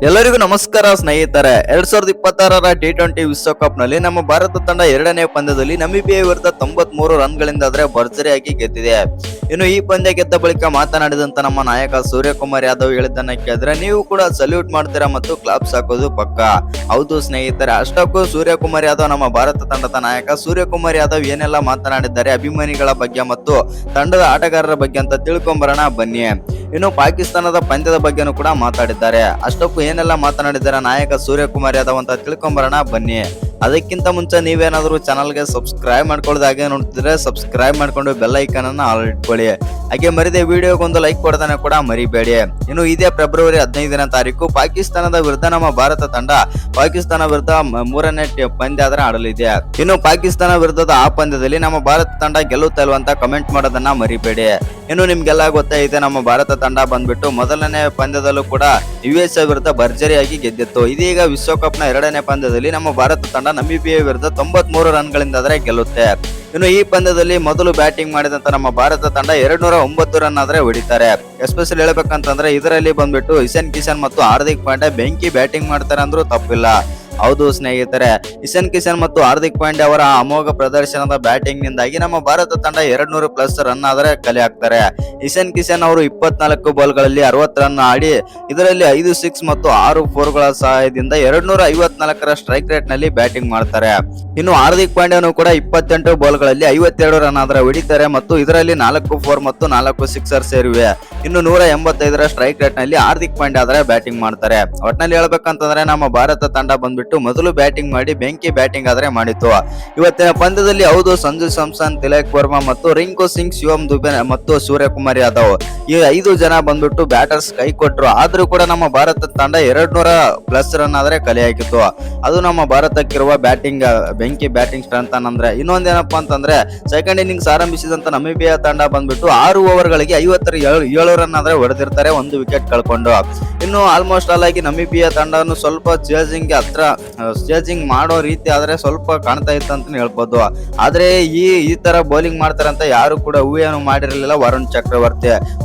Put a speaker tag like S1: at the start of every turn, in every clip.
S1: ಎಲ್ಲರಿಗೂ ನಮಸ್ಕಾರ ಸ್ನೇಹಿತರೆ. 2026ರ T20 ವಿಶ್ವಕಪ್ ನಲ್ಲಿ ನಮ್ಮ ಭಾರತ ತಂಡ ಎರಡನೇ ಪಂದ್ಯದಲ್ಲಿ ನಮಿಬಿಯಾ ವಿರುದ್ಧ 93 ರನ್ಗಳಿಂದ ಭರ್ಜರಿಯಾಗಿ ಗೆದ್ದಿದೆ. ಇನ್ನು ಈ ಪಂದ್ಯ ಗೆದ್ದ ಬಳಿಕ ಮಾತನಾಡಿದಂತ ನಮ್ಮ ನಾಯಕ ಸೂರ್ಯಕುಮಾರ್ ಯಾದವ್ ಹೇಳಿದ್ದನ್ನ ಕೇಳಿದ್ರೆ ನೀವು ಕೂಡ ಸಲ್ಯೂಟ್ ಮಾಡ್ತೀರಾ ಮತ್ತು ಕ್ಲಾಪ್ಸ್ ಹಾಕೋದು ಪಕ್ಕ. ಹೌದು ಸ್ನೇಹಿತರೆ, ಅಷ್ಟಕ್ಕೂ ಸೂರ್ಯಕುಮಾರ್ ಯಾದವ್ ನಮ್ಮ ಭಾರತ ತಂಡದ ನಾಯಕ ಸೂರ್ಯಕುಮಾರ್ ಯಾದವ್ ಏನೆಲ್ಲ ಮಾತನಾಡಿದ್ದಾರೆ ಅಭಿಮಾನಿಗಳ ಬಗ್ಗೆ ಮತ್ತು ತಂಡದ ಆಟಗಾರರ ಬಗ್ಗೆ ಅಂತ ತಿಳ್ಕೊಂಬರೋಣ ಬನ್ನಿ. ಇನ್ನು ಪಾಕಿಸ್ತಾನದ ಪಂದ್ಯದ ಬಗ್ಗೆನೂ ಕೂಡ ಮಾತಾಡಿದ್ದಾರೆ. ಅಷ್ಟಕ್ಕೂ ಏನೆಲ್ಲ ಮಾತನಾಡಿದ್ದಾರೆ ನಾಯಕ ಸೂರ್ಯಕುಮಾರ್ ಯಾದವ್ ಅಂತ ತಿಳ್ಕೊಂಬರೋಣ ಬನ್ನಿ. ಅದಕ್ಕಿಂತ ಮುಂಚೆ ನೀವೇನಾದರೂ ಚಾನಲ್ಗೆ ಸಬ್ಸ್ಕ್ರೈಬ್ ಮಾಡ್ಕೊಳ್ಳೋದು ಹಾಗೆ ನೋಡ್ತಿದ್ರೆ ಸಬ್ಸ್ಕ್ರೈಬ್ ಮಾಡ್ಕೊಂಡು ಬೆಲ್ ಐಕಾನ್ ಅನ್ನ ಆಲ್ ಇಟ್ಕೊಳ್ಳಿ. ಹಾಗೆ ಮರಿದೆ ವಿಡಿಯೋಗೊಂದು ಲೈಕ್ ಕೊಡೋದನ್ನ ಕೂಡ ಮರಿಬೇಡಿ. ಇನ್ನು ಇದೇ ಫೆಬ್ರವರಿ 15ನೇ ತಾರೀಕು ಪಾಕಿಸ್ತಾನದ ವಿರುದ್ಧ ನಮ್ಮ ಭಾರತ ತಂಡ ಪಾಕಿಸ್ತಾನ ವಿರುದ್ಧ ಮೂರನೇ ಪಂದ್ಯ ಆಡಲಿದೆ. ಇನ್ನು ಪಾಕಿಸ್ತಾನ ವಿರುದ್ಧದ ಆ ಪಂದ್ಯದಲ್ಲಿ ನಮ್ಮ ಭಾರತ ತಂಡ ಗೆಲ್ಲುತ್ತಾ ಇಲ್ವಾ ಅಂತ ಕಮೆಂಟ್ ಮಾಡೋದನ್ನ ಮರಿಬೇಡಿ. ಇನ್ನು ನಿಮ್ಗೆಲ್ಲ ಗೊತ್ತಾಯಿದೆ, ನಮ್ಮ ಭಾರತ ತಂಡ ಬಂದ್ಬಿಟ್ಟು ಮೊದಲನೇ ಪಂದ್ಯದಲ್ಲೂ ಕೂಡ USA ವಿರುದ್ಧ ಭರ್ಜರಿಯಾಗಿ ಗೆದ್ದಿತ್ತು. ಇದೀಗ ವಿಶ್ವಕಪ್ನ ಎರಡನೇ ಪಂದ್ಯದಲ್ಲಿ ನಮ್ಮ ಭಾರತ ತಂಡ ನಮಿಬಿಯಾ ವಿರುದ್ಧ 93 ರನ್ಗಳಿಂದ ಗೆಲ್ಲುತ್ತೆ. ಇನ್ನು ಈ ಪಂದ್ಯದಲ್ಲಿ ಮೊದಲು ಬ್ಯಾಟಿಂಗ್ ಮಾಡಿದಂತ ನಮ್ಮ ಭಾರತ ತಂಡ 209 ರನ್ ಹೊಡಿತಾರೆ. ಎಸ್ಪೆಷಲಿ ಹೇಳ್ಬೇಕಂತಂದ್ರೆ ಇದರಲ್ಲಿ ಬಂದ್ಬಿಟ್ಟು ಇಶಾನ್ ಕಿಶನ್ ಮತ್ತು ಹಾರ್ದಿಕ್ ಪಾಂಡ್ಯ ಬೆಂಕಿ ಬ್ಯಾಟಿಂಗ್ ಮಾಡ್ತಾರೆ ಅಂದ್ರೂ ತಪ್ಪಿಲ್ಲ. ಹೌದು ಸ್ನೇಹಿತರೆ, ಇಶಾನ್ ಕಿಶನ್ ಮತ್ತು ಹಾರ್ದಿಕ್ ಪಾಂಡ್ಯ ಅವರ ಅಮೋಘ ಪ್ರದರ್ಶನದ ಬ್ಯಾಟಿಂಗ್ ನಿಂದಾಗಿ ನಮ್ಮ ಭಾರತ ತಂಡ 200+ ರನ್ ಕಲೆ ಹಾಕ್ತಾರೆ. ಇಶಾನ್ ಕಿಶನ್ ಅವರು 24 ಬಾಲ್ಗಳಲ್ಲಿ 60 ರನ್ ಆಡಿ ಇದರಲ್ಲಿ 5 6 ಮತ್ತು 6 4ಗಳ ಸಹಾಯದಿಂದ 254ರ ಸ್ಟ್ರೈಕ್ ರೇಟ್ ನಲ್ಲಿ ಬ್ಯಾಟಿಂಗ್ ಮಾಡ್ತಾರೆ. ಇನ್ನು ಹಾರ್ದಿಕ್ ಪಾಂಡ್ಯನು ಕೂಡ 28 ಬಾಲ್ಗಳಲ್ಲಿ 52 ರನ್ ಹೊಡಿತಾರೆ ಮತ್ತು ಇದರಲ್ಲಿ 4 4 ಮತ್ತು 4 ಸಿಕ್ಸರ್ ಸೇರಿವೆ. ಇನ್ನು 185ರ ಸ್ಟ್ರೈಕ್ ರೇಟ್ ನಲ್ಲಿ ಹಾರ್ದಿಕ್ ಪಾಂಡ್ಯ ಬ್ಯಾಟಿಂಗ್ ಮಾಡ್ತಾರೆ. ಒಟ್ನಲ್ಲಿ ಹೇಳ್ಬೇಕಂತಂದ್ರೆ ನಮ್ಮ ಭಾರತ ತಂಡ ಬಂದ್ಬಿಟ್ಟು ಮೊದಲು ಬ್ಯಾಟಿಂಗ್ ಮಾಡಿ ಬೆಂಕಿ ಬ್ಯಾಟಿಂಗ್ ಮಾಡಿತ್ತು. ಇವತ್ತಿನ ಪಂದ್ಯದಲ್ಲಿ ಹೌದು, ಸಂಜು ಸ್ಯಾಮ್ಸನ್, ತಿಲಕ್ ವರ್ಮಾ ಮತ್ತು ರಿಂಕು ಸಿಂಗ್, ಶಿವಮ್ ದುಬೆ ಮತ್ತು ಸೂರ್ಯಕುಮಾರ್ ಯಾದವ್ ಈ 5 ಜನ ಬಂದ್ಬಿಟ್ಟು ಬ್ಯಾಟರ್ಸ್ ಕೈ ಕೊಟ್ರು. ಆದ್ರೂ ಕೂಡ ನಮ್ಮ ಭಾರತ ತಂಡ 200+ ರನ್ ಕಲೆ ಹಾಕಿತ್ತು. ಅದು ನಮ್ಮ ಭಾರತಕ್ಕಿರುವ ಬ್ಯಾಟಿಂಗ್ ಬೆಂಕಿ ಬ್ಯಾಟಿಂಗ್ ಸ್ಟ್ರೆಂತ್ ಅಂದ್ರೆ. ಇನ್ನೊಂದೇನಪ್ಪಾ ಅಂತಂದ್ರೆ ಸೆಕೆಂಡ್ ಇನ್ನಿಂಗ್ಸ್ ಆರಂಭಿಸಿದಂತ ನಮಿಬಿಯಾ ತಂಡ ಬಂದ್ಬಿಟ್ಟು 6 ಓವರ್ಗಳಿಗೆ 57 ರನ್ ಹೊಡೆದಿರ್ತಾರೆ, 1 ವಿಕೆಟ್ ಕಳ್ಕೊಂಡು. ಇನ್ನು ಆಲ್ಮೋಸ್ಟ್ ಆಲ್ ಆಗಿ ನಮಿಬಿಯಾ ತಂಡವನ್ನು ಸ್ವಲ್ಪ ಚೇಜಿಂಗ್ ಮಾಡೋ ರೀತಿ ಆದ್ರೆ ಸ್ವಲ್ಪ ಕಾಣ್ತಾ ಇತ್ತು ಅಂತ ಹೇಳ್ಬೋದು. ಆದ್ರೆ ಈ ತರ ಬೌಲಿಂಗ್ ಮಾಡ್ತಾರೆ ಅಂತ ಯಾರು ಕೂಡ ಊಹೆಯನ್ನು ಮಾಡಿರಲಿಲ್ಲ.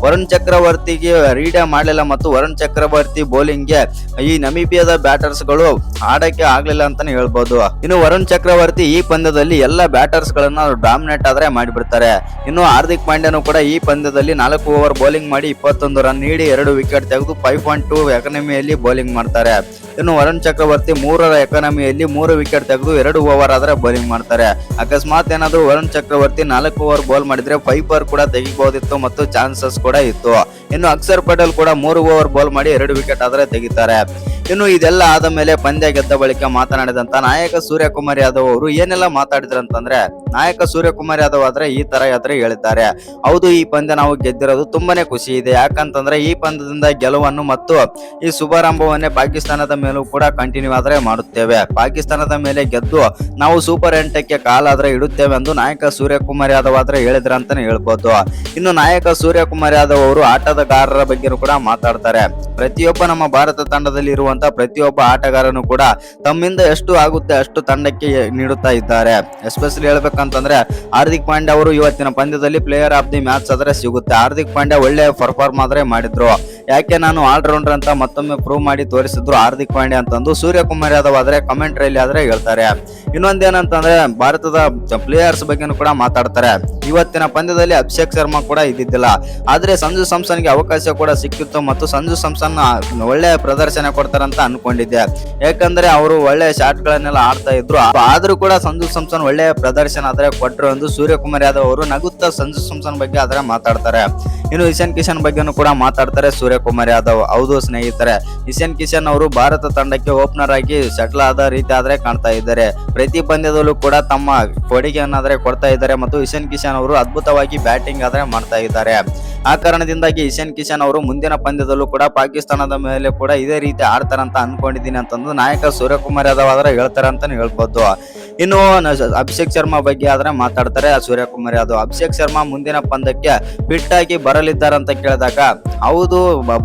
S1: ವರುಣ್ ಚಕ್ರವರ್ತಿಗೆ ರೀಡ್ ಮಾಡಲಿಲ್ಲ ಮತ್ತು ವರುಣ್ ಚಕ್ರವರ್ತಿ ಬೌಲಿಂಗ್ ಗೆ ಈ ನಮಿಬಿಯಾದ ಬ್ಯಾಟರ್ಸ್ ಗಳು ಆಡಕ್ಕೆ ಆಗ್ಲಿಲ್ಲ ಅಂತಾನೆ ಹೇಳ್ಬೋದು. ಇನ್ನು ವರುಣ್ ಚಕ್ರವರ್ತಿ ಈ ಪಂದ್ಯದಲ್ಲಿ ಎಲ್ಲ ಬ್ಯಾಟರ್ಸ್ ಗಳನ್ನ ಡಾಮಿನೇಟ್ ಮಾಡಿಬಿಡ್ತಾರೆ. ಇನ್ನು ಹಾರ್ದಿಕ್ ಪಾಂಡ್ಯನು ಕೂಡ ಈ ಪಂದ್ಯದಲ್ಲಿ 4 ಓವರ್ ಬೌಲಿಂಗ್ ಮಾಡಿ 21 ರನ್ ನೀಡಿ 2 ವಿಕೆಟ್ ತೆಗೆದು 5.2 ಎಕಾನಮಿಯಲ್ಲಿ ಬೌಲಿಂಗ್ ಮಾಡ್ತಾರೆ. ಇನ್ನು ವರುಣ್ ಚಕ್ರವರ್ತಿ 3ರ ಎಕಾನಮಿಯಲ್ಲಿ 3 ವಿಕೆಟ್ ತೆಗೆದು 2 ಓವರ್ ಬೌಲಿಂಗ್ ಮಾಡ್ತಾರೆ. ಅಕಸ್ಮಾತ್ ಏನಾದ್ರು ವರುಣ್ ಚಕ್ರವರ್ತಿ 4 ಓವರ್ ಬೌಲ್ ಮಾಡಿದ್ರೆ 5 ಕೂಡ ತೆಗಿಬಹುದಿತ್ತು ಮತ್ತು ಚಾನ್ಸಸ್ ಕೂಡ ಇತ್ತು. ಇನ್ನು ಅಕ್ಷರ್ ಪಟೇಲ್ ಕೂಡ 3 ಓವರ್ ಬೌಲ್ ಮಾಡಿ 2 ವಿಕೆಟ್ ತೆಗಿತಾರೆ. ಇನ್ನು ಇದೆಲ್ಲ ಆದ ಮೇಲೆ ಪಂದ್ಯ ಗೆದ್ದ ಬಳಿಕ ಮಾತನಾಡಿದಂತ ನಾಯಕ ಸೂರ್ಯಕುಮಾರ್ ಯಾದವ್ ಅವರು ಏನೆಲ್ಲ ಮಾತಾಡಿದ್ರು ಅಂತಂದ್ರೆ, ನಾಯಕ ಸೂರ್ಯಕುಮಾರ್ ಯಾದವ್ ಈ ತರ ಹೇಳಿದ್ದಾರೆ. ಹೌದು, ಈ ಪಂದ್ಯ ನಾವು ಗೆದ್ದಿರೋದು ತುಂಬಾನೇ ಖುಷಿ ಇದೆ. ಯಾಕಂತಂದ್ರೆ ಈ ಪಂದ್ಯದಿಂದ ಗೆಲುವನ್ನು ಮತ್ತು ಈ ಶುಭಾರಂಭವನ್ನೇ ಪಾಕಿಸ್ತಾನದ ಮೇಲೂ ಕೂಡ ಕಂಟಿನ್ಯೂ ಮಾಡುತ್ತೇವೆ. ಪಾಕಿಸ್ತಾನದ ಮೇಲೆ ಗೆದ್ದು ನಾವು ಸೂಪರ್ 8ಕ್ಕೆ ಕಾಲಾದ್ರೆ ಇಡುತ್ತೇವೆ ಎಂದು ನಾಯಕ ಸೂರ್ಯಕುಮಾರ್ ಯಾದವ್ ಹೇಳಿದ್ರ ಅಂತಾನೆ ಹೇಳ್ಬೋದು. ಇನ್ನು ನಾಯಕ ಸೂರ್ಯಕುಮಾರ್ ಯಾದವ್ ಅವರು ಆಟಗಾರರ ಬಗ್ಗೆ ಕೂಡ ಮಾತಾಡ್ತಾರೆ. ಪ್ರತಿಯೊಬ್ಬ ನಮ್ಮ ಭಾರತ ತಂಡದಲ್ಲಿ ಇರುವಂತ ಪ್ರತಿಯೊಬ್ಬ ಆಟಗಾರನು ಕೂಡ ತಮ್ಮಿಂದ ಎಷ್ಟು ಆಗುತ್ತೆ ಅಷ್ಟು ತಂಡಕ್ಕೆ ನೀಡುತ್ತಾ ಇದ್ದಾರೆ. ಎಸ್ಪೆಷಲಿ ಹೇಳ್ಬೇಕಂತಂದ್ರೆ ಹಾರ್ದಿಕ್ ಪಾಂಡ್ಯ ಅವರು ಇವತ್ತಿನ ಪಂದ್ಯದಲ್ಲಿ ಪ್ಲೇಯರ್ ಆಫ್ ದಿ ಮ್ಯಾಚ್ ಸಿಗುತ್ತೆ. ಹಾರ್ದಿಕ್ ಪಾಂಡ್ಯ ಒಳ್ಳೆ ಪರ್ಫಾರ್ಮ್ ಮಾಡಿದ್ರು. ಯಾಕೆ ನಾನು ಆಲ್ರೌಂಡರ್ ಅಂತ ಮತ್ತೊಮ್ಮೆ ಪ್ರೂವ್ ಮಾಡಿ ತೋರಿಸಿದ್ರು ಹಾರ್ದಿಕ್ ಪಾಂಡ್ಯ ಅಂತಂದು ಸೂರ್ಯಕುಮಾರ್ ಯಾದವ್ ಕಮೆಂಟ್ರಿಯಲ್ಲಿ ಹೇಳ್ತಾರೆ. ಇನ್ನೊಂದೇನಂತಂದ್ರೆ ಭಾರತದ ಪ್ಲೇಯರ್ಸ್ ಬಗ್ಗೆನೂ ಕೂಡ ಮಾತಾಡ್ತಾರೆ. ಇವತ್ತಿನ ಪಂದ್ಯದಲ್ಲಿ ಅಭಿಷೇಕ್ ಶರ್ಮಾ ಕೂಡ ಇದ್ದಿದ್ದಿಲ್ಲ, ಆದ್ರೆ ಸಂಜು ಸ್ಯಾಮ್ಸನ್ಗೆ ಅವಕಾಶ ಕೂಡ ಸಿಕ್ಕಿತ್ತು ಮತ್ತು ಸಂಜು ಸ್ಯಾಮ್ಸನ್ ಒಳ್ಳೆ ಪ್ರದರ್ಶನ ಕೊಡ್ತಾರಂತ ಅನ್ಕೊಂಡಿದ್ದೆ. ಯಾಕಂದ್ರೆ ಅವರು ಒಳ್ಳೆ ಶಾಟ್ ಗಳನ್ನೆಲ್ಲ ಆಡ್ತಾ ಇದ್ರು. ಆದ್ರೂ ಕೂಡ ಸಂಜು ಸ್ಯಾಮ್ಸನ್ ಒಳ್ಳೆ ಪ್ರದರ್ಶನ ಕೊಟ್ಟರು ಎಂದು ಸೂರ್ಯಕುಮಾರ್ ಯಾದವ್ ಅವರು ನಗುತ್ತಾ ಸಂಜು ಸ್ಯಾಮ್ಸನ್ ಬಗ್ಗೆ ಮಾತಾಡ್ತಾರೆ. ಇನ್ನು ಇಶಾನ್ ಕಿಶನ್ ಬಗ್ಗೆನೂ ಕೂಡ ಮಾತಾಡ್ತಾರೆ ಸೂರ್ಯಕುಮಾರ್ ಯಾದವ್. ಹೌದು ಸ್ನೇಹಿತರೆ, ಇಶಾನ್ ಕಿಶನ್ ಅವರು ಭಾರತ ತಂಡಕ್ಕೆ ಓಪನರ್ ಆಗಿ ಸೆಟ್ಲ್ ಆದ ರೀತಿ ಕಾಣ್ತಾ ಇದ್ದಾರೆ. ಪ್ರತಿ ಪಂದ್ಯದಲ್ಲೂ ಕೂಡ ತಮ್ಮ ಕೊಡುಗೆಯನ್ನಾದ್ರೆ ಕೊಡ್ತಾ ಇದ್ದಾರೆ ಮತ್ತು ಇಶಾನ್ ಕಿಶನ್ ಅವರು ಅದ್ಭುತವಾಗಿ ಬ್ಯಾಟಿಂಗ್ ಮಾಡ್ತಾ ಇದ್ದಾರೆ. ಆ ಕಾರಣದಿಂದಾಗಿ ಇಶಾನ್ ಕಿಶನ್ ಅವರು ಮುಂದಿನ ಪಂದ್ಯದಲ್ಲೂ ಕೂಡ ಪಾಕಿಸ್ತಾನದ ಮೇಲೆ ಕೂಡ ಇದೇ ರೀತಿ ಆಡ್ತಾರಂತ ಅನ್ಕೊಂಡಿದ್ದೀನಿ ಅಂತಂದು ನಾಯಕ ಸೂರ್ಯಕುಮಾರ್ ಯಾದವ್ ಹೇಳ್ತಾರೆ ಅಂತಾನೆ ಹೇಳ್ಬೋದು. ಇನ್ನು ಅಭಿಷೇಕ್ ಶರ್ಮಾ ಬಗ್ಗೆ ಆದ್ರೆ ಮಾತಾಡ್ತಾರೆ ಸೂರ್ಯಕುಮಾರ್ ಯಾದವ್. ಅಭಿಷೇಕ್ ಶರ್ಮಾ ಮುಂದಿನ ಪಂದ್ಯಕ್ಕೆ ಫಿಟ್ ಆಗಿ ಬರಲಿದ್ದಾರೆ ಅಂತ ಕೇಳಿದಾಗ ಹೌದು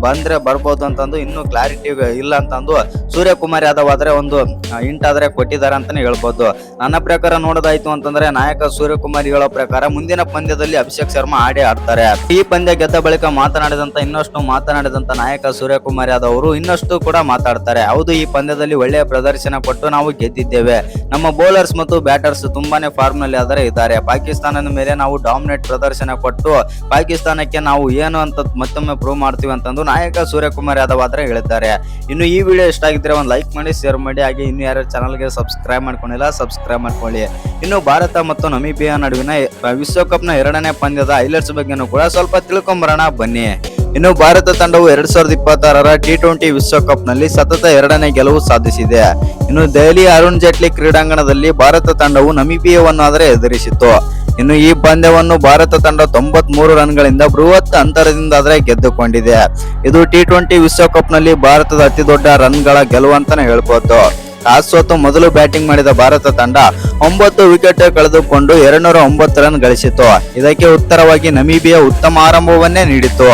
S1: ಬಂದ್ರೆ ಬರ್ಬೋದು ಅಂತಂದು ಇನ್ನೂ ಕ್ಲಾರಿಟಿ ಇಲ್ಲ ಅಂತಂದು ಸೂರ್ಯಕುಮಾರ್ ಯಾದವ್ ಆದ್ರೆ ಒಂದು ಹಿಂಟ್ ಆದ್ರೆ ಕೊಟ್ಟಿದ್ದಾರೆ ಅಂತಾನೆ ಹೇಳ್ಬೋದು. ನನ್ನ ಪ್ರಕಾರ ನೋಡೋದಾಯ್ತು ಅಂತಂದ್ರೆ ನಾಯಕ ಸೂರ್ಯಕುಮಾರ್ ಹೇಳೋ ಪ್ರಕಾರ ಮುಂದಿನ ಪಂದ್ಯದಲ್ಲಿ ಅಭಿಷೇಕ್ ಶರ್ಮಾ ಆಡ್ತಾರೆ. ಈ ಪಂದ್ಯ ಗೆದ್ದ ಬಳಿಕ ಮಾತನಾಡಿದಂತ ನಾಯಕ ಸೂರ್ಯಕುಮಾರ್ ಯಾದವ್ ಅವರು ಇನ್ನಷ್ಟು ಕೂಡ ಮಾತಾಡ್ತಾರೆ. ಹೌದು, ಈ ಪಂದ್ಯದಲ್ಲಿ ಒಳ್ಳೆಯ ಪ್ರದರ್ಶನ ಕೊಟ್ಟು ನಾವು ಗೆದ್ದಿದ್ದೇವೆ. ನಮ್ಮ ಬೌಲರ್ಸ್ ಮತ್ತು ಬ್ಯಾಟರ್ಸ್ ತುಂಬಾನೇ ಫಾರ್ಮ್ ನಲ್ಲಿ ಇದ್ದಾರೆ. ಪಾಕಿಸ್ತಾನದ ಮೇಲೆ ನಾವು ಡಾಮಿನೇಟ್ ಪ್ರದರ್ಶನ ಕೊಟ್ಟು ಪಾಕಿಸ್ತಾನಕ್ಕೆ ನಾವು ಏನು ಅಂತ ಮತ್ತೊಮ್ಮೆ ಪ್ರೂವ್ ಮಾಡ್ತೀವಿ ಅಂತಂದು ನಾಯಕ ಸೂರ್ಯಕುಮಾರ್ ಯಾದವ್ ಆದ್ರೆ ಹೇಳಿದ್ದಾರೆ. ಇನ್ನು ಈ ವಿಡಿಯೋ ಇಷ್ಟ ಆಗಿದ್ರೆ ಒಂದು ಲೈಕ್ ಮಾಡಿ, ಶೇರ್ ಮಾಡಿ, ಹಾಗೆ ಇನ್ನು ಯಾರು ಚಾನಲ್ಗೆ ಸಬ್ಸ್ಕ್ರೈಬ್ ಮಾಡ್ಕೊಂಡಿಲ್ಲ ಸಬ್ಸ್ಕ್ರೈಬ್ ಮಾಡ್ಕೊಳ್ಳಿ. ಇನ್ನು ಭಾರತ ಮತ್ತು ನಮಿಬಿಯಾ ನಡುವಿನ ವಿಶ್ವಕಪ್ನ 2ನೇ ಪಂದ್ಯದ ಹೈಲೈಟ್ಸ್ ಬಗ್ಗೆನೂ ಕೂಡ ಸ್ವಲ್ಪ ತಿಳ್ಕೊಂಬರೋಣ ಬನ್ನಿ. ಇನ್ನು ಭಾರತ ತಂಡವು 2026ರ T20 ವಿಶ್ವಕಪ್ ನಲ್ಲಿ ಸತತ 2ನೇ ಗೆಲುವು ಸಾಧಿಸಿದೆ. ಇನ್ನು ದೆಹಲಿ ಅರುಣ್ ಜೇಟ್ಲಿ ಕ್ರೀಡಾಂಗಣದಲ್ಲಿ ಭಾರತ ತಂಡವು ನಮಿಬಿಯಾವನ್ನು ಆದರೆ ಎದುರಿಸಿತು. ಇನ್ನು ಈ ಪಂದ್ಯವನ್ನು ಭಾರತ ತಂಡ 93 ರನ್ಗಳಿಂದ ಬೃಹತ್ ಅಂತರದಿಂದ ಆದರೆ ಗೆದ್ದುಕೊಂಡಿದೆ. ಇದು T20 ವಿಶ್ವಕಪ್ ನಲ್ಲಿ ಭಾರತದ ಅತಿ ದೊಡ್ಡ ರನ್ಗಳ ಗೆಲುವು ಅಂತಾನೆ ಹೇಳ್ಬೋದು. ಟಾಸ್ ಸೋತು ಮೊದಲು ಬ್ಯಾಟಿಂಗ್ ಮಾಡಿದ ಭಾರತ ತಂಡ 9 ವಿಕೆಟ್ ಕಳೆದುಕೊಂಡು 209 ರನ್ ಗಳಿಸಿತು. ಇದಕ್ಕೆ ಉತ್ತರವಾಗಿ ನಮಿಬಿಯಾ ಉತ್ತಮ ಆರಂಭವನ್ನೇ ನೀಡಿತು.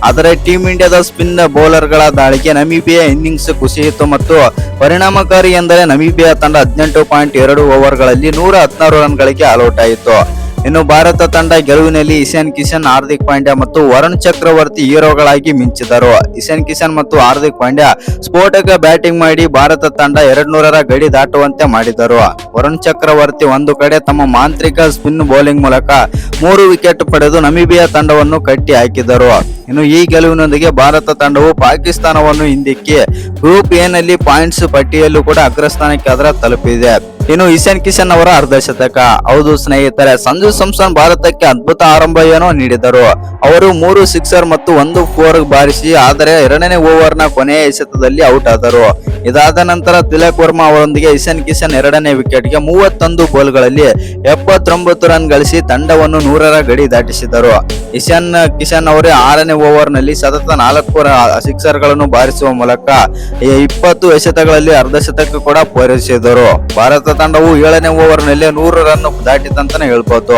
S1: ಆದರೆ ಟೀಂ ಇಂಡಿಯಾದ ಸ್ಪಿನ್ ಬೌಲರ್ಗಳ ದಾಳಿಗೆ ನಮಿಬಿಯಾ ಇನ್ನಿಂಗ್ಸ್ ಕುಸಿಯಿತು ಮತ್ತು ಪರಿಣಾಮಕಾರಿ ಎಂದರೆ ನಮಿಬಿಯಾ ತಂಡ 18.2 ಓವರ್ಗಳಲ್ಲಿ 116 ರನ್ಗಳಿಗೆ ಆಲ್ಔಟ್ ಆಯಿತು. ಇನ್ನು ಭಾರತ ತಂಡ ಗೆಲುವಿನಲ್ಲಿ ಇಶಾನ್ ಕಿಶನ್, ಹಾರ್ದಿಕ್ ಪಾಂಡ್ಯ ಮತ್ತು ವರುಣ್ ಚಕ್ರವರ್ತಿ ಹೀರೋಗಳಾಗಿ ಮಿಂಚಿದರು. ಇಶಾನ್ ಕಿಶನ್ ಮತ್ತು ಹಾರ್ದಿಕ್ ಪಾಂಡ್ಯ ಸ್ಫೋಟಕ ಬ್ಯಾಟಿಂಗ್ ಮಾಡಿ ಭಾರತ ತಂಡ 200ರ ಗಡಿ ದಾಟುವಂತೆ ಮಾಡಿದರು. ವರುಣ್ ಚಕ್ರವರ್ತಿ ಒಂದು ಕಡೆ ತಮ್ಮ ಮಾಂತ್ರಿಕ ಸ್ಪಿನ್ ಬೌಲಿಂಗ್ ಮೂಲಕ 3 ವಿಕೆಟ್ ಪಡೆದು ನಮಿಬಿಯಾ ತಂಡವನ್ನು ಕಟ್ಟಿ ಹಾಕಿದರು. ಇನ್ನು ಈ ಗೆಲುವಿನೊಂದಿಗೆ ಭಾರತ ತಂಡವು ಪಾಕಿಸ್ತಾನವನ್ನು ಹಿಂದಿಕ್ಕಿ ಗ್ರೂಪ್ ಎ ನಲ್ಲಿ ಪಾಯಿಂಟ್ಸ್ ಪಟ್ಟಿಯಲ್ಲೂ ಕೂಡ ಅಗ್ರಸ್ಥಾನಕ್ಕೆ ಅದರ ತಲುಪಿದೆ. ಇನ್ನು ಇಶಾನ್ ಕಿಶನ್ ಅವರ ಅರ್ಧಶತಕ. ಹೌದು ಸ್ನೇಹಿತರೆ, ಸಂಜು ಸ್ಯಾಮ್ಸನ್ ಭಾರತಕ್ಕೆ ಅದ್ಭುತ ಆರಂಭ ಏನೋ ನೀಡಿದರು. ಅವರು 3 ಸಿಕ್ಸರ್ ಮತ್ತು 1 4 ಬಾರಿಸಿ ಆದರೆ 2ನೇ ಓವರ್ನ ಕೊನೆಯ ಎಸೆತದಲ್ಲಿ ಔಟ್ ಆದರು. ಇದಾದ ನಂತರ ತಿಲಕ್ ವರ್ಮಾ ಅವರೊಂದಿಗೆ ಇಶಾನ್ ಕಿಶನ್ 2ನೇ ವಿಕೆಟ್ಗೆ 31 ಬಾಲ್ಗಳಲ್ಲಿ 79 ರನ್ ಗಳಿಸಿ ತಂಡವನ್ನು 100ರ ಗಡಿ ದಾಟಿಸಿದರು. ಇಶಾನ್ ಕಿಶನ್ ಅವರೇ 6ನೇ ಓವರ್ನಲ್ಲಿ ಸತತ 4 ಸಿಕ್ಸರ್ಗಳನ್ನು ಬಾರಿಸುವ ಮೂಲಕ 20 ಎಸೆತಗಳಲ್ಲಿ ಅರ್ಧಶತಕ ಕೂಡ ಪೂರೈಸಿದರು. ಭಾರತ ತಂಡವು 7ನೇ ಓವರ್ನಲ್ಲಿ 100 ರನ್ ದಾಟಿತಂತಾನೆ ಹೇಳ್ಬೋದು.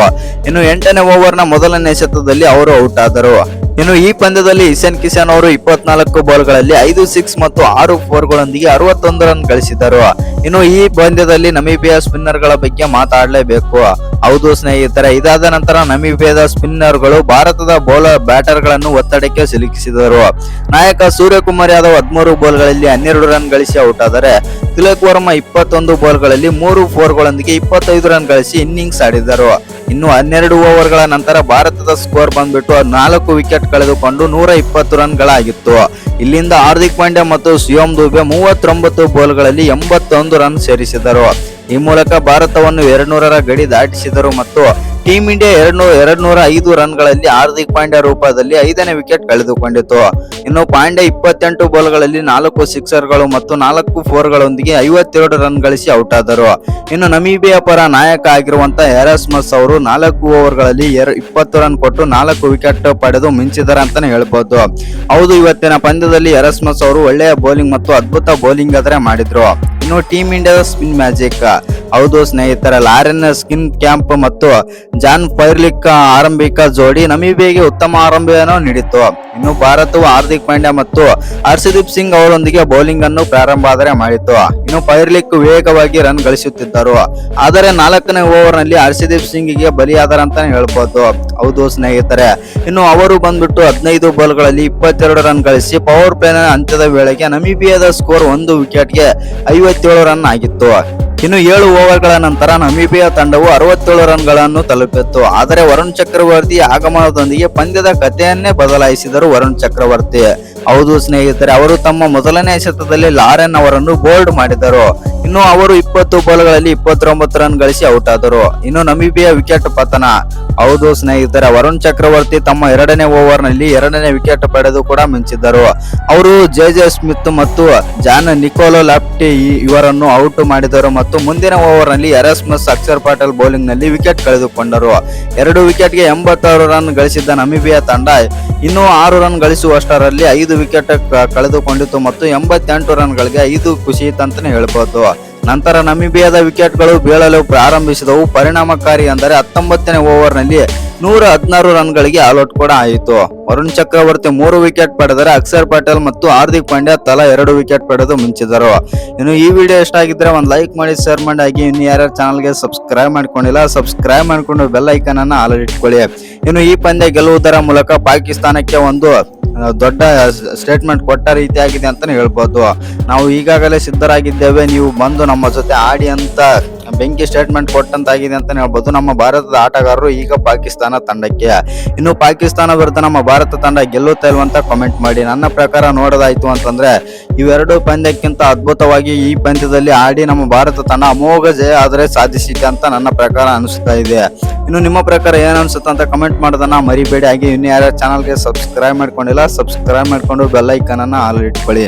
S1: ಇನ್ನು 8ನೇ ಓವರ್ನ ಮೊದಲನೇ ಎಸೆತದಲ್ಲಿ ಅವರು ಔಟ್ ಆದರು. ಇನ್ನು ಈ ಪಂದ್ಯದಲ್ಲಿ ಇಶಾನ್ ಕಿಶನ್ ಅವರು 24 ಬಾಲ್ಗಳಲ್ಲಿ 5 6 ಮತ್ತು 6 4ಗಳೊಂದಿಗೆ 61 ರನ್ ಗಳಿಸಿದರು. ಇನ್ನು ಈ ಪಂದ್ಯದಲ್ಲಿ ನಮಿಬಿಯಾ ಸ್ಪಿನ್ನರ್ಗಳ ಬಗ್ಗೆ ಮಾತಾಡಲೇಬೇಕು. ಹೌದು ಸ್ನೇಹಿತರೆ, ಇದಾದ ನಂತರ ನಮಿಬಿಯಾದ ಸ್ಪಿನ್ನರ್ಗಳು ಭಾರತದ ಬ್ಯಾಟರ್ಗಳನ್ನು ಒತ್ತಡಕ್ಕೆ ಸಿಲುಕಿಸಿದರು. ನಾಯಕ ಸೂರ್ಯಕುಮಾರ್ ಯಾದವ್ 13 ಬಾಲ್ಗಳಲ್ಲಿ 12 ರನ್ ಗಳಿಸಿ ಔಟ್ ಆದರೆ ತಿಲಕ್ ವರ್ಮಾ 21 ಬಾಲ್ಗಳಲ್ಲಿ 3 4ಗಳೊಂದಿಗೆ 25 ರನ್ ಗಳಿಸಿ ಇನ್ನಿಂಗ್ಸ್ ಆಡಿದರು. ಇನ್ನು 12 ಓವರ್ಗಳ ನಂತರ ಭಾರತದ ಸ್ಕೋರ್ ಬಂದ್ಬಿಟ್ಟು 4 ವಿಕೆಟ್ ಕಳೆದುಕೊಂಡು 120 ರನ್ಗಳಾಗಿತ್ತು. ಇಲ್ಲಿಂದ ಹಾರ್ದಿಕ್ ಪಾಂಡ್ಯ ಮತ್ತು ಶಿವಮ್ ದುಬೆ 39 ಬಾಲ್ಗಳಲ್ಲಿ 81 ರನ್ ಸೇರಿಸಿದರು. ಈ ಮೂಲಕ ಭಾರತವನ್ನು 200ರ ಗಡಿ ದಾಟಿಸಿದರು ಮತ್ತು ಟೀಂ ಇಂಡಿಯಾ 205 ರನ್ಗಳಲ್ಲಿ ಹಾರ್ದಿಕ್ ಪಾಂಡ್ಯ ರೂಪದಲ್ಲಿ 5ನೇ ವಿಕೆಟ್ ಕಳೆದುಕೊಂಡಿತು. ಇನ್ನು ಪಾಂಡ್ಯ 28 ಬಾಲ್ಗಳಲ್ಲಿ 4 ಸಿಕ್ಸರ್ಗಳು ಮತ್ತು 4 4ಗಳೊಂದಿಗೆ 52 ರನ್ ಗಳಿಸಿ ಔಟ್ ಆದರು. ಇನ್ನು ನಮಿಬಿಯಾ ಪರ ನಾಯಕ ಆಗಿರುವಂತಹ ಎರಾಸ್ಮಸ್ ಅವರು 4 ಓವರ್ಗಳಲ್ಲಿ 20 ರನ್ ಕೊಟ್ಟು 4 ವಿಕೆಟ್ ಪಡೆದು ಮಿಂಚಿದ್ದಾರೆ ಅಂತಾನೆ ಹೇಳ್ಬೋದು. ಹೌದು, ಇವತ್ತಿನ ಪಂದ್ಯದಲ್ಲಿ ಎರಾಸ್ಮಸ್ ಅವರು ಒಳ್ಳೆಯ ಬೌಲಿಂಗ್ ಮತ್ತು ಅದ್ಭುತ ಬೌಲಿಂಗ್ ಆದರೆ ಮಾಡಿದ್ರು. ಇನ್ನು ಟೀಂ ಇಂಡಿಯಾದ ಸ್ಪಿನ್ ಮ್ಯಾಜಿಕ್. ಹೌದು ಸ್ನೇಹಿತರೆ, ಲಾರೆನ್ ಸ್ಕಿನ್ ಕ್ಯಾಂಪ್ ಮತ್ತು ಜಾನ್ ಫೈರ್ಲಿಕ್ ಆರಂಭಿಕ ಜೋಡಿ ನಮಿಬಿಯಾಗೆ ಉತ್ತಮ ಆರಂಭವನ್ನು ನೀಡಿತು. ಇನ್ನು ಭಾರತವು ಹಾರ್ದಿಕ್ ಪಾಂಡ್ಯ ಮತ್ತು ಹರ್ಷದೀಪ್ ಸಿಂಗ್ ಅವರೊಂದಿಗೆ ಬೌಲಿಂಗ್ ಅನ್ನು ಪ್ರಾರಂಭ ಆದರೆ ಮಾಡಿತು. ಇನ್ನು ಫೈರ್ಲಿಕ್ ವೇಗವಾಗಿ ರನ್ ಗಳಿಸುತ್ತಿದ್ದರು, ಆದರೆ 4ನೇ ಓವರ್ನಲ್ಲಿ ಹರ್ಷದೀಪ್ ಸಿಂಗ್ಗೆ ಬಲಿಯಾದರಂತಾನೆ ಹೇಳ್ಬೋದು. ಹೌದು ಸ್ನೇಹಿತರೆ, ಇನ್ನು ಅವರು ಬಂದ್ಬಿಟ್ಟು 15 ಬಾಲ್ಗಳಲ್ಲಿ 22 ರನ್ ಗಳಿಸಿ ಪವರ್ ಪ್ಲೇನ ಅಂತ್ಯದ ವೇಳೆಗೆ ನಮಿಬಿಯಾದ ಸ್ಕೋರ್ 1 ವಿಕೆಟ್ಗೆ 57 ರನ್ ಆಗಿತ್ತು. ಇನ್ನು 7 ಓವರ್ಗಳ ನಂತರ ನಮಿಬಿಯಾ ತಂಡವು 67 ರನ್ಗಳನ್ನು ತಲುಪಿತ್ತು. ಆದರೆ ವರುಣ್ ಚಕ್ರವರ್ತಿ ಆಗಮನದೊಂದಿಗೆ ಪಂದ್ಯದ ಕಥೆಯನ್ನೇ ಬದಲಾಯಿಸಿದರು ವರುಣ್ ಚಕ್ರವರ್ತಿ. ಹೌದು ಸ್ನೇಹಿತರೆ, ಅವರು ತಮ್ಮ ಮೊದಲನೇ ಎಸೆತದಲ್ಲಿ ಲಾರೆನ್ ಅವರನ್ನು ಬೋಲ್ಡ್ ಮಾಡಿದರು. ಇನ್ನು ಅವರು 20 ಬಾಲ್ಗಳಲ್ಲಿ 29 ರನ್ ಗಳಿಸಿ ಔಟ್ ಆದರು. ಇನ್ನು ನಮಿಬಿಯಾ ವಿಕೆಟ್ ಪತನ. ಹೌದು ಸ್ನೇಹಿತರೆ, ವರುಣ್ ಚಕ್ರವರ್ತಿ ತಮ್ಮ 2ನೇ ಓವರ್ನಲ್ಲಿ 2ನೇ ವಿಕೆಟ್ ಪಡೆದು ಕೂಡ ಮಿಂಚಿದ್ದರು. ಅವರು ಜೆ ಸ್ಮಿತ್ ಮತ್ತು ಜಾನ್ ನಿಕೋಲೋ ಲಾಪ್ಟಿ ಇವರನ್ನು ಔಟ್ ಮಾಡಿದರು ಮತ್ತು ಮುಂದಿನ ಓವರ್ನಲ್ಲಿ ಎರಾಸ್ಮಸ್ ಅಕ್ಷರ್ ಪಟೇಲ್ ಬೌಲಿಂಗ್ ನಲ್ಲಿ ವಿಕೆಟ್ ಕಳೆದುಕೊಂಡರು. 2 ವಿಕೆಟ್ಗೆ 86 ರನ್ ಗಳಿಸಿದ್ದ ನಮಿಬಿಯಾ ತಂಡ ಇನ್ನೂ 6 ರನ್ ಗಳಿಸುವಷ್ಟರಲ್ಲಿ 5 ವಿಕೆಟ್ ಕಳೆದುಕೊಂಡಿತು ಮತ್ತು 88 ರನ್ಗಳಿಗೆ 5 ಕುಸಿಯಿತಂತಾನೆ ಹೇಳ್ಬೋದು. ನಂತರ ನಮಿಬಿಯಾದ ವಿಕೆಟ್ಗಳು ಬೀಳಲು ಪ್ರಾರಂಭಿಸಿದವು. ಪರಿಣಾಮಕಾರಿ ಅಂದರೆ 19ನೇ ಓವರ್ನಲ್ಲಿ 116 ರನ್ಗಳಿಗೆ ಆಲ್ಔಟ್ ಕೂಡ ಆಯಿತು. ವರುಣ್ ಚಕ್ರವರ್ತಿ 3 ವಿಕೆಟ್ ಪಡೆದರೆ ಅಕ್ಷರ್ ಪಟೇಲ್ ಮತ್ತು ಹಾರ್ದಿಕ್ ಪಾಂಡ್ಯ ತಲಾ 2 ವಿಕೆಟ್ ಪಡೆದು ಮಿಂಚಿದರು. ಇನ್ನು ಈ ವಿಡಿಯೋ ಇಷ್ಟ ಆಗಿದ್ರೆ ಒಂದು ಲೈಕ್ ಮಾಡಿ, ಶೇರ್ ಮಾಡಿ, ಹಾಗೆ ಇನ್ನು ಯಾರ್ಯಾರು ಚಾನಲ್ಗೆ ಸಬ್ಸ್ಕ್ರೈಬ್ ಮಾಡ್ಕೊಂಡಿಲ್ಲ ಸಬ್ಸ್ಕ್ರೈಬ್ ಮಾಡ್ಕೊಂಡು ಬೆಲ್ ಐಕನ್ ಅನ್ನ ಆಲ್ ಇಟ್ಕೊಳ್ಳಿ. ಇನ್ನು ಈ ಪಂದ್ಯ ಗೆಲ್ಲುವುದರ ಮೂಲಕ ಪಾಕಿಸ್ತಾನಕ್ಕೆ ಒಂದು ದೊಡ್ಡ ಸ್ಟೇಟ್ಮೆಂಟ್ ಕೊಟ್ಟ ರೀತಿಯಾಗಿದೆ ಅಂತಾನೆ ಹೇಳ್ಬೋದು. ನಾವು ಈಗಾಗಲೇ ಸಿದ್ಧರಾಗಿದ್ದೇವೆ, ನೀವು ಬಂದು ನಮ್ಮ ಜೊತೆ ಆಡಿ ಅಂತ ಬೆಂಕಿ ಸ್ಟೇಟ್ಮೆಂಟ್ ಕೊಟ್ಟಂತಾಗಿದೆ ಅಂತಾನೆ ಹೇಳ್ಬೋದು ನಮ್ಮ ಭಾರತದ ಆಟಗಾರರು ಈಗ ಪಾಕಿಸ್ತಾನ ತಂಡಕ್ಕೆ. ಇನ್ನು ಪಾಕಿಸ್ತಾನ ವಿರುದ್ಧ ನಮ್ಮ ಭಾರತ ತಂಡ ಗೆಲ್ಲುತ್ತಾ ಇಲ್ವಂತ ಕಾಮೆಂಟ್ ಮಾಡಿ. ನನ್ನ ಪ್ರಕಾರ ನೋಡೋದಾಯ್ತು ಅಂತಂದ್ರೆ ಇವೆರಡು ಪಂದ್ಯಕ್ಕಿಂತ ಅದ್ಭುತವಾಗಿ ಈ ಪಂದ್ಯದಲ್ಲಿ ಆಡಿ ನಮ್ಮ ಭಾರತ ತಂಡ ಅಮೋಘ ಜಯ ಆದರೆ ಸಾಧಿಸಿದೆ ಅಂತ ನನ್ನ ಪ್ರಕಾರ ಅನಿಸ್ತಾ ಇದೆ. ಇನ್ನು ನಿಮ್ಮ ಪ್ರಕಾರ ಏನ್ ಅನ್ಸುತ್ತೆ ಅಂತ ಕಮೆಂಟ್ ಮಾಡೋದನ್ನ ಮರಿಬೇಡಿ. ಹಾಗೆ ಇನ್ನು ಯಾರ್ಯಾರು ಚಾನಲ್ಗೆ ಸಬ್ಸ್ಕ್ರೈಬ್ ಮಾಡ್ಕೊಂಡಿಲ್ಲ ಸಬ್ಸ್ಕ್ರೈಬ್ ಮಾಡ್ಕೊಂಡು ಬೆಲ್ ಐಕನ್ ಅನ್ನ ಆಲ್ ಇಟ್ಕೊಳ್ಳಿ.